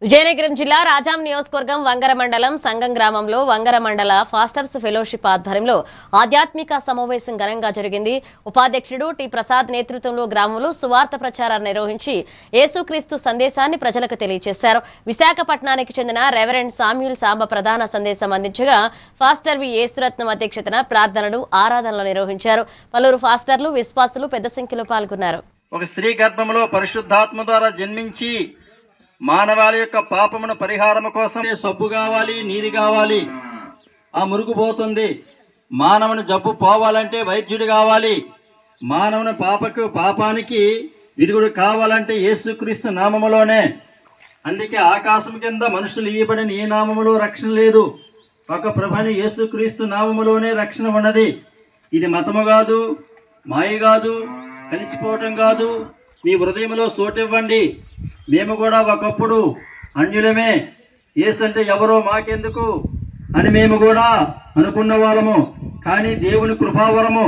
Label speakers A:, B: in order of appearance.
A: విజయనగరం జిల్లా రాజాం నియోజకవర్గం వంగర మండలం సంగం గ్రామంలో వంగర మండల ఫాస్టర్స్ ఫెలోషిప్ ఆధ్వర్యంలో ఆధ్యాత్మిక సమావేశం ఘనంగా జరిగింది. ఉపాధ్యక్షుడు టి ప్రసాద్ నేతృత్వంలో గ్రామంలో సువార్త ప్రచారాన్ని నిర్వహించి యేసుక్రీస్తు సందేశాన్ని ప్రజలకు తెలియజేశారు. విశాఖపట్నానికి చెందిన రెవరెండ్ సామ్యూల్ సాంబ ప్రధాన సందేశం అందించగా ఫాస్టర్ వి యేసురత్నం అధ్యక్షతన ప్రార్థనలు ఆరాధనలు నిర్వహించారు. పలువురు ఫాస్టర్లు విశ్వాసులు పెద్ద సంఖ్యలో పాల్గొన్నారు.
B: ఒక స్త్రీ గర్భంలో పరిశుద్ధాత్మ ద్వారా జన్మించి మానవాళి యొక్క పాపమును పరిహారము కోసం సబ్బు కావాలి, నీరు కావాలి. ఆ మురుగు పోతుంది. మానవుని జబ్బు పోవాలంటే వైద్యుడు కావాలి. మానవుని పాపానికి విరుగుడు కావాలంటే యేసుక్రీస్తు నామములోనే. అందుకే ఆకాశం కింద మనుషులు ఇయ్యబడిన ఏ నామములో రక్షణ లేదు. ఒక ప్రభుని యేసుక్రీస్తు నామములోనే రక్షణ ఉన్నది. ఇది మతము కాదు, మాయ కాదు, కలిసిపోవటం కాదు. మీ హృదయంలో చోటివ్వండి. మేము కూడా ఒకప్పుడు అన్యులమే, యేసు అంటే ఎవరో మాకెందుకు అని మేము కూడా అనుకున్న వాళ్ళము. కానీ దేవుని కృపావరము